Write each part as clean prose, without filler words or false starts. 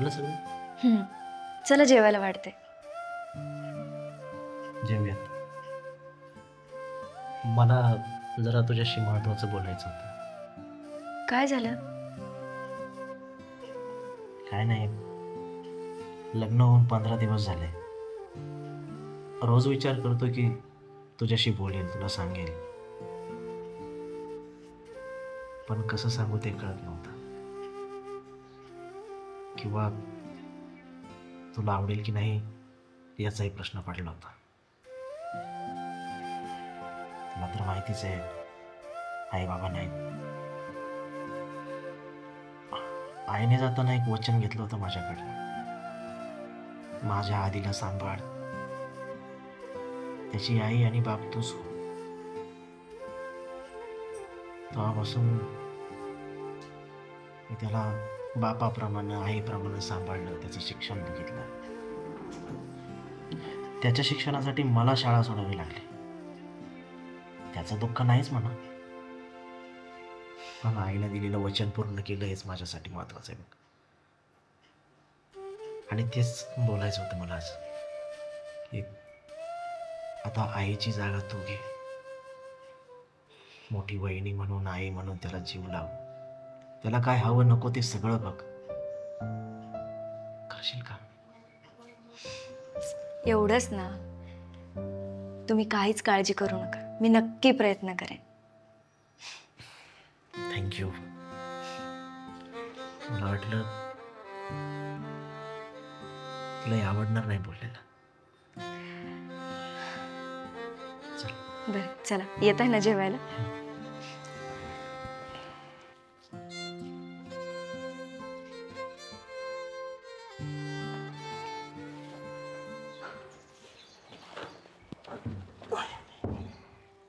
आवडलं सगळं? चला जेवायला वाढते. जेवूयात. मला जरा तुझ्याशी महत्वाचं बोलायचं होतं. काय झालं? काय नाही, लग्न होऊन 15 दिवस झाले. रोज विचार करतो की तुझ्याशी बोलेल, तुला सांगेल, पण कसं सांगू ते कळत नव्हतं. किंवा तुला आवडेल की नाही याचाही प्रश्न पडला होता. तुला तर माहितीच आहे, आई बाबा नाही. आईने जाताना एक वचन घेतलं होतं माझ्याकडे, माझ्या आधीला सांभाळ, त्याची आई आणि बाप तूच हो. तेव्हापासून मी त्याला बापाप्रमाणे आईप्रमाणे सांभाळलं, त्याचं शिक्षण बघितलं. त्याच्या शिक्षणासाठी मला शाळा सोडावी लागली. त्याचं दुःख नाहीच म्हणा, पण आईला दिलेलं वचन पूर्ण केलं हेच माझ्यासाठी महत्वाचं आहे बघ. आणि तेच बोलायचं होतं मला आज की आता आईची जागा तू घे. मोठी वहिनी म्हणून, आई म्हणून त्याला जीव लाव. त्याला काय हवं नको ते सगळं बघ. करशील का? एवढंच ना, तुम्ही काहीच काळजी करू नका, मी नक्की प्रयत्न करेन. थँक्यू. मला वाटलं तुला आवडणार नाही बोललेलं. बरं चला, येत आहे ना जेवायला?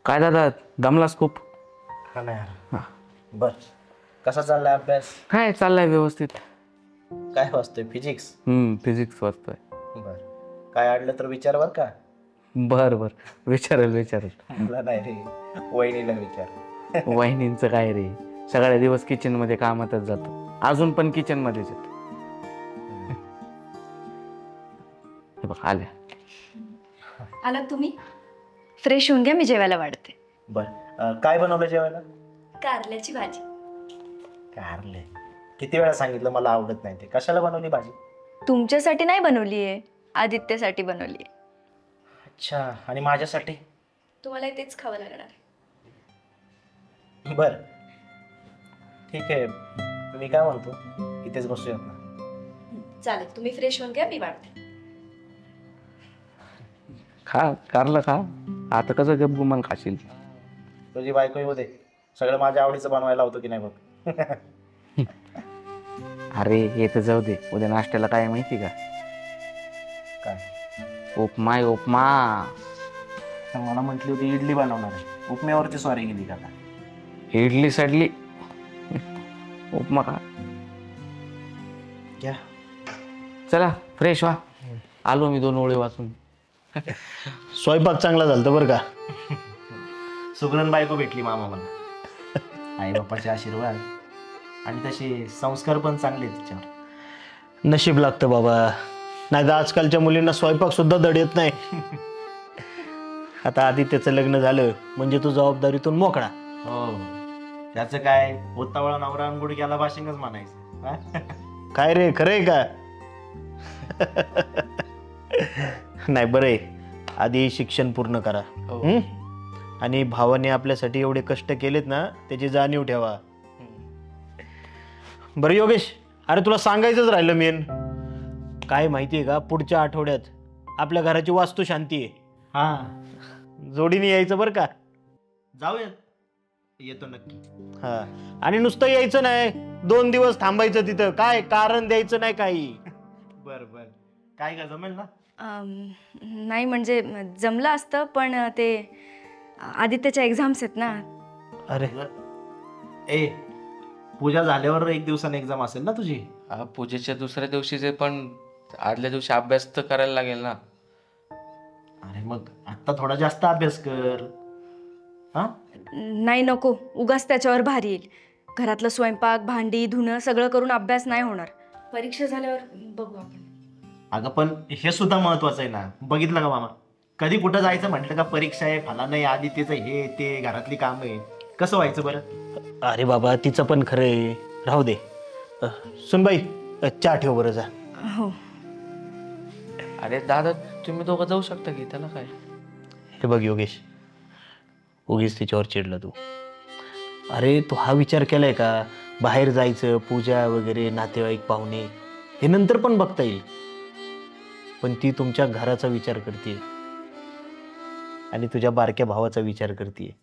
काय दादा, दमलास खूप? हा नाही यार. बर, कसा चाललाय अभ्यास? काय चाललाय व्यवस्थित. काय वाचतोय? फिजिक्स? फिजिक्स वाचतोय. बर, काय अडलं तर विचार बर का. बर बर, विचारेल. मला नाही रे, वहिनीला विचार. वहिनींचं काय रे, सगळ्या दिवस किचन मध्ये कामातच जातो, अजून पण किचन मध्येच येतो. हे बघ आल्या. आलात तुम्ही? फ्रेश होऊन घ्या, मी जेवायला वाढते. बर, काय बनवलं जेवायला? कारल्याची भाजी. कारले? किती वेळा सांगितलं मला आवडत नाही ते. कशाला बनवली भाजी? तुमच्यासाठी नाही बनवली आहे, आदित्यसाठी बनवली आहे. अच्छा, आणि माझ्यासाठी? तुम्हाला तेच खावं लागणार. बर ठीक आहे, मी काय म्हणतो, इथेच बसूयात ना? चालेल, तुम्ही फ्रेश होऊन घ्या, मी वाढते. खा कारलं खा, आता कसं गपगुमान खाशील. तुझी बायको येऊ दे, सगळं माझ्या आवडीचं बनवायला होतं की नाही बघ. अरे हे तर जाऊ दे, उद्या नाश्त्याला काय आहे माहिती का? काय? उपमा आहे, उपमा. मला म्हटली होती इडली बनवणार आहे, उपम्यावरती स्वारी गेली का? इडली सडली, उपमा खा. क्या? चला फ्रेश व्हा, आलो मी 2 ओळी वाचून. स्वयंपाक चांगला झालता बरं का. सुगरण बायको भेटली मामा मला. आई बापाचे आशीर्वाद आणि तसे संस्कार पण चांगले तिच्यावर. नशीब लागतं बाबा, नाही तर आजकालच्या मुलींना स्वयंपाक सुद्धा धड येत नाही. आता आदित्यचं लग्न झालं म्हणजे तू जबाबदारीतून मोकळा. हो, त्याचं काय, होतावळा नवरा गुडघ्याला बाशिंगच म्हणायचं. काय रे, खरंय का? नाही बरं आहे, आधी शिक्षण पूर्ण करा. आणि भावाने आपल्यासाठी एवढे कष्ट केलेत ना, त्याची जाणीव ठेवा. बरं योगेश, अरे तुला सांगायचंच राहिलं मेन. काय माहितीये का, पुढच्या आठवड्यात आपल्या घराची वास्तू शांती आहे. हा, जोडीने यायचं बरं का. जाऊया, येतो नक्की. हा, आणि नुसतं यायचं नाही, 2 दिवस थांबायचं तिथं, काय कारण द्यायचं नाही काही. बर बर, काय का जमेल ना? नाही म्हणजे जमलं असतं, पण ते आदित्यच्या एक्झाम्स आहेत ना. अरे ए, पूजा झाल्यावर 1 दिवसाने एक्झाम असेल ना तुझी? हा, पूजेच्या दुसऱ्या दिवशीचे, पण आदल्या दिवशी अभ्यास तर करायला लागेल ना. अरे मग आता थोडा जास्त अभ्यास कर. हा, नाही नको, उगाच त्याच्यावर भारी येईल. घरातलं स्वयंपाक, भांडी, धुणं सगळं करून अभ्यास नाही होणार. परीक्षा झाल्यावर बघू आपण. अगं पण हे सुद्धा महत्वाचं आहे ना. बघितलं का मामा, कधी कुठं जायचं म्हटलं का परीक्षा आहे, फला नाही, आधी तिचं हे ते घरातली काम आहे, कसं व्हायचं बरं? अरे बाबा तिचं पण खरं आहे, राहू दे. सुनबाई चहा ठेव बरं जा. हो. अरे दादा तुम्ही दोघं जाऊ शकता की, त्याला काय. हे बघ योगेश, उगीच तिच्यावर चिडला तू. अरे तू हा विचार केलाय का, बाहेर जायचं, पूजा वगैरे, नातेवाईक पाहुणे हे नंतर पण बघता येईल, पण ती तुमच्या घराचा विचार करते आणि तुझ्या बारक्या भावाचा विचार करते.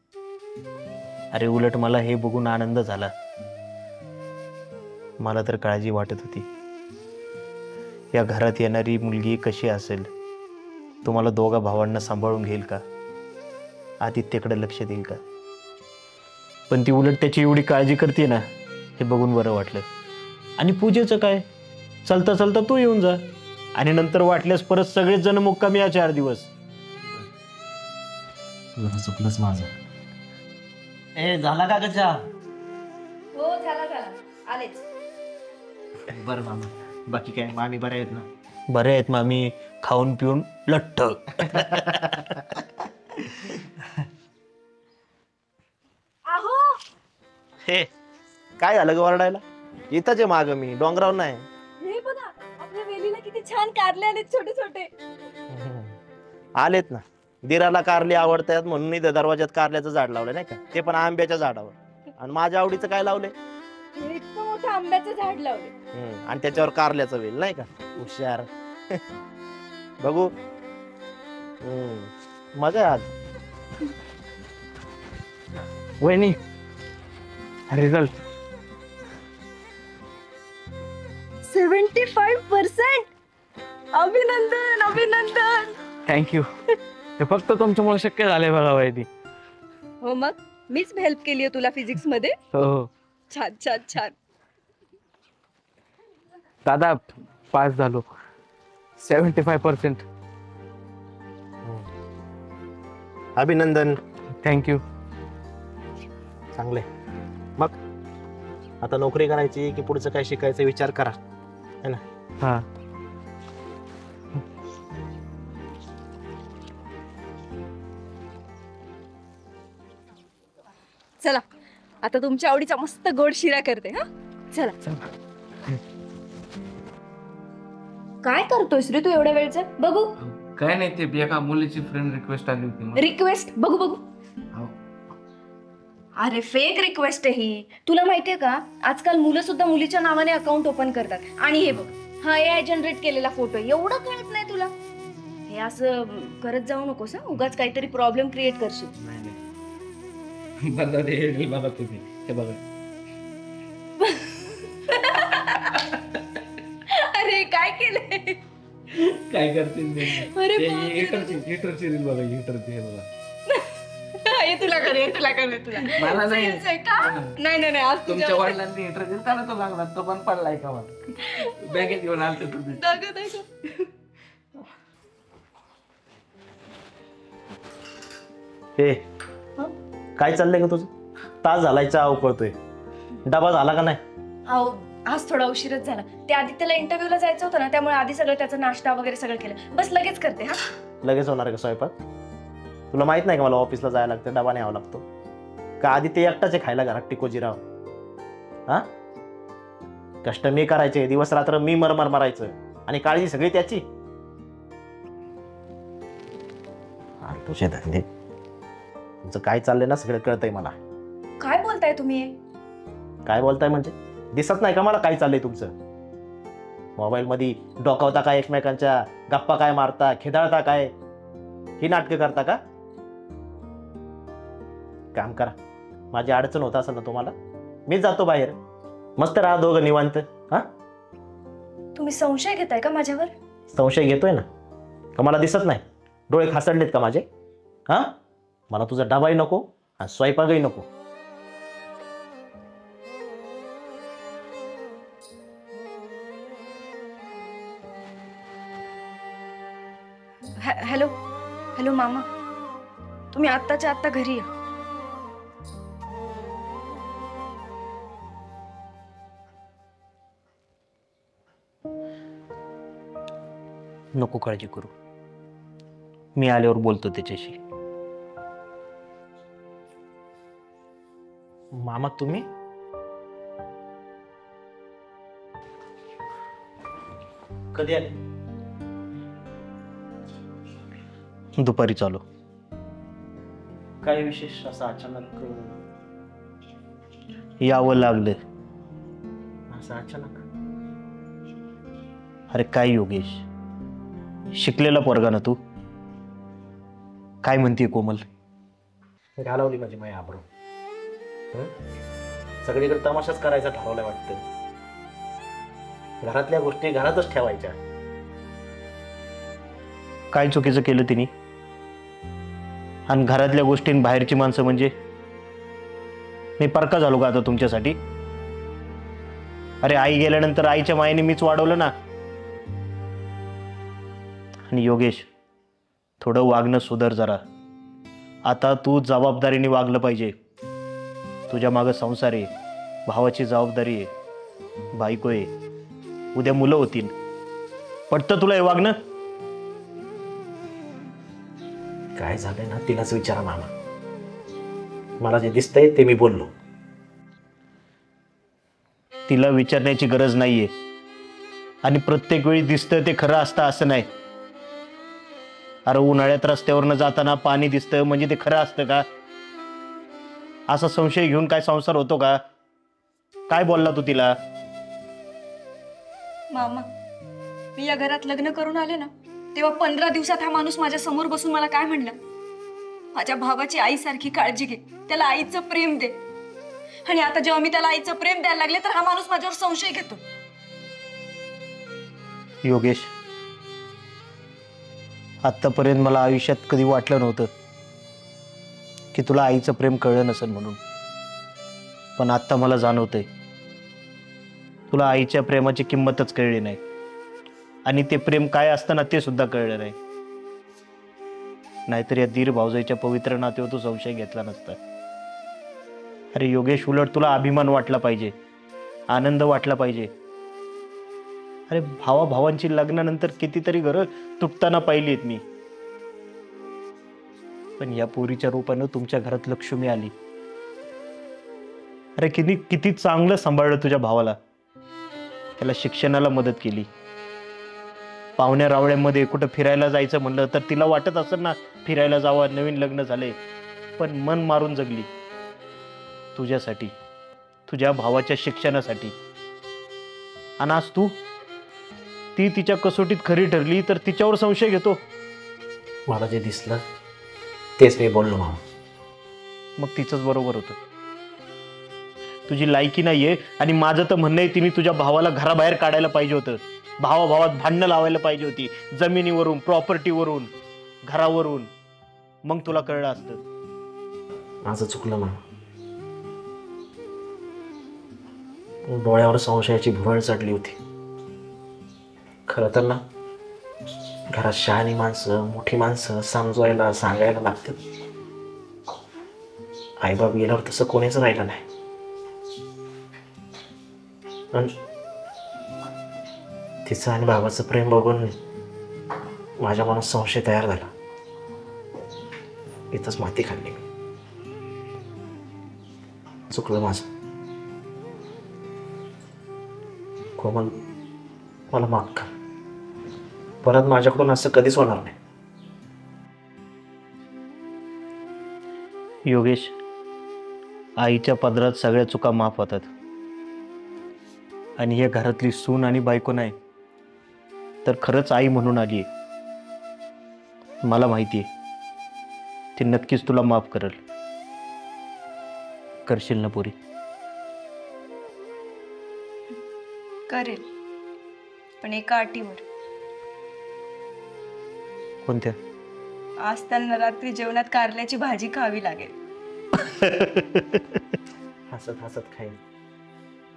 अरे उलट मला हे बघून आनंद झाला. मला तर काळजी वाटत होती, या घरात येणारी मुलगी कशी असेल, तुम्हाला दोघा भावांना सांभाळून घेईल का, आदित्यकडे लक्ष देईल का. पण ती उलट त्याची एवढी काळजी करते ना, हे बघून बरं वाटलं. आणि पूजेचं काय, चालता चालता तू येऊन जा आणि नंतर वाटल्यास परत सगळेच जण मुक्कामी या 4 दिवस. चुकलंच माझं. ए झाला का गचा? हो झाला आलेच. बरं मामा, बाकी काय मामी बरे आहेत ना? बरे आहेत मामी, खाऊन पिऊन लठ्ठ. अहो हे काय झालं ग वरडायला? इथंच आहे माग, मी डोंगरावर नाही. हे बघा आपल्या वेलीला किती छान कारले आलेत, छोटे छोटे. आलेत ना. दिराला कारली आवडतात म्हणून इथं दरवाजात कारल्याचं झाड लावलं नाही का, ते पण आंब्याच्या झाडावर. आणि माझ्या आवडीचं काय लावले? इतकं मोठं आंब्याचं झाड लावले. आणि त्याच्यावर कारल्याचं वेल नाही का. हुशार. बघू. मजा आहे आज. वहिनी रिझल्ट 75%. अभिनंदन अभिनंदन. थँक्यू. हे फक्त तुमच्यामुळे शक्य झालंय बघा वहिनी. हो मग मीच हेल्प केली आहे तुला फिजिक्स मध्ये. हो छान छान छान. दादा पास झालो 75%. अभिनंदन. थँक्यू. चांगले. मग आता नोकरी करायची की पुढचं काय शिकायचं विचार करा, है ना? हा चला आता तुमच्या आवडीचा मस्त गोड शिरा करते. हा चला. काय करतोयस रे तू एवढ्या वेळचं? बघू. काय नाही, ते एका मुलीची फ्रेंड रिक्वेस्ट आली होती मला. रिक्वेस्ट बघू बघू. हो. अरे फेक रिक्वेस्ट आहे ही. तुला माहितीये का, आजकाल मुलं सुद्धा मुलीच्या नावाने अकाउंट ओपन करतात. आणि हे बघ, हा AI जनरेट केलेला फोटो, एवढं कळत नाही तुला? हे असं करत जाऊ नकोस. उगाच काहीतरी प्रॉब्लेम क्रिएट करशील. बघा ते बघा तुम्ही, हे बघा. अरे काय केलंय? काय करतील अरे हिटरची रील बघा, हिटरची. हे बघा. हे तुला करे तुला करे तुला मला नाही. का? नाही नाही नाही आज तुमच्या वडिलांनी हिटर दिला तो लागला, तो पण पडलाय का मला. बँकेत घेऊन आलते तुम्ही. हे काय चाललंय का तुझं? तास झालाय, चहा उकळतोय. डबा झाला का नाही? अहो आज थोडा उशीरच झाला. ते आदित्यला इंटरव्ह्यूला जायचं होतं ना, त्यामुळे आधी सगळं त्याचा नाश्ता वगैरे सगळं केलं. बस लगेच करते. हा लगेच होणार का स्वयंपाक? तुला माहित नाही का मला ऑफिसला जायला लागतं, डबा न्यावा लागतो का? आधी ते एकटाच आहे खायला घरात टिकोजीराव. हा कष्ट मी करायचे, दिवस रात्र मी मरमर मारायचं आणि काळजी सगळी त्याची. तुझे धंदे, तुमचं काय चाललंय ना सगळं कळतंय मला. काय बोलताय तुम्ही? काय बोलताय म्हणजे? दिसत नाही का मला काय चाललंय तुमचं? मोबाईल मध्ये डोकावता काय, एकमेकांच्या गप्पा काय मारता, खेदाळता काय, ही नाटकं करता का? काम करा. माझी अडचण होत असेल ना तुम्हाला, मी जातो बाहेर, मस्त राहा दोघं निवांत. हा तुम्ही संशय घेताय का माझ्यावर? संशय घेतोय ना का? मला दिसत नाही? डोळे खासडलेत का माझे? हा मला तुझा डबाही नको आणि स्वयंपाकही नको. हॅलो हॅलो मामा, तुम्ही आत्ताच्या आत्ता घरी या. नको काळजी करू, मी आल्यावर बोलतो त्याच्याशी. मामा तुम्ही? कधी आले? दुपारी चालू. काय विशेष असं अचानक यावं लागलं? असं अचानक? अरे काय योगेश, शिकलेला पोरगा ना तू. काय म्हणते कोमल? घालवली माझी माया आबरू. सगळीकडे तमाशाच करायचा ठरवलाय वाटतं. घरातल्या गोष्टी घरातच ठेवायच्या. काय चुकीचं केलं तिने? आणि घरातल्या गोष्टी बाहेरची माणसं म्हणजे मी परका झालो का आता तुमच्यासाठी? अरे आई गेल्यानंतर आईच्या मायेने मीच वाढवलं ना. आणि योगेश, थोडं वागणं सुधार जरा. आता तू जबाबदारीने वागलं पाहिजे. तुझ्या मागं संसार आहे, भावाची जबाबदारी आहे, बायको आहे, उद्या मुलं होतील. पटतं तुला हे वागणं? काय झालंय ना तिलाच विचारा मामा. मला जे दिसतंय ते मी बोललो. तिला विचारण्याची गरज नाहीये. आणि प्रत्येक वेळी दिसतं ते खरं असतं असं नाही. अरे उन्हाळ्यात रस्त्यावरनं जाताना पाणी दिसतं म्हणजे ते खरं असतं का? असा संशय घेऊन काय संसार होतो का? काय बोलला तू तिला? मामा, मी या घरात लग्न करून आले ना, तेव्हा 15 दिवसात हा माणूस माझ्या समोर बसून मला काय म्हणला? माझ्या भावाची आईसारखी काळजी घे, त्याला आईचं प्रेम दे. आणि आता जेव्हा मी त्याला आईचं प्रेम द्यायला लागले तर हा माणूस माझ्यावर संशय घेतो. योगेश, आतापर्यंत मला आयुष्यात कधी वाटलं नव्हतं की तुला आईचं प्रेम कळलं नसेल म्हणून. पण आता मला जाणवतंय तुला आईच्या प्रेमाची किंमतच कळली नाही. आणि ते प्रेम काय असतं ना ते सुद्धा कळलं नाही. नाहीतर या दीर भावजाईच्या पवित्र नात्यावर तू संशय घेतला नसता. अरे योगेश, उलट तुला अभिमान वाटला पाहिजे, आनंद वाटला पाहिजे. अरे भावाभावांची लग्नानंतर कितीतरी घरं तुटताना पाहिलीत मी. पण या पोरीच्या रूपानं तुमच्या घरात लक्ष्मी आली. अरे किती चांगलं सांभाळलं तुझ्या भावाला. त्याला शिक्षणाला मदत केली. पाहुण्या रावळ्यामध्ये कुठं फिरायला जायचं म्हणलं तर तिला वाटत असेल ना फिरायला जावं, नवीन लग्न झाले. पण मन मारून जगली तुझ्यासाठी, तुझ्या भावाच्या शिक्षणासाठी. आणि आज तू ती तिच्या कसोटीत खरी ठरली तर तिच्यावर संशय घेतो. मला जे दिसलं तेच मी बोललो मामा. मग तिचंच बरोबर होतं. तुझी लायकी नाहीये. आणि माझं तर म्हणणं आहे तिने तुझ्या भावाला घराबाहेर काढायला पाहिजे होतं. भावाभावात भांडणं लावायला पाहिजे होती, जमिनीवरून, प्रॉपर्टीवरून, घरावरून. मग तुला कळलं असतं. माझं चुकलं मामा. डोळ्यावर संशयाची भुरळ चढली होती. खरं तर ना घरात शहाणी माणसं, मोठी माणसं समजवायला सांगायला लागतात. आईबाप गेल्यावर तसं कोणीच राहिलं नाही. तिचं आणि बाबाचं प्रेम बघून माझ्या मनात संशय तयार झाला. इथंच माती खाल्ली मी. चुकलं माझं. कोमल, मला माफ कर. परत माझ्याकडून असं कधीच होणार नाही. योगेश, आईच्या पदरात सगळ्या चुका माफ होतात. आणि या घरातली सून आणि बायको नाही तर खरंच आई म्हणून आली. मला माहिती आहे ती नक्कीच तुला माफ करेल. करशील ना पुरी? करेल, पण एका अटीवर. कोणत्या? आज त्यांना रात्री जेवणात कारल्याची भाजी खावी लागेल. हसत हसत खाईन.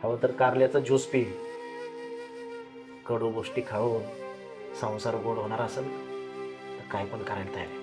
हवं तर कारल्याचा ज्यूस पी. कडू गोष्टी खाऊन संसार गोड होणार असेल तर काय पण करायला तयार.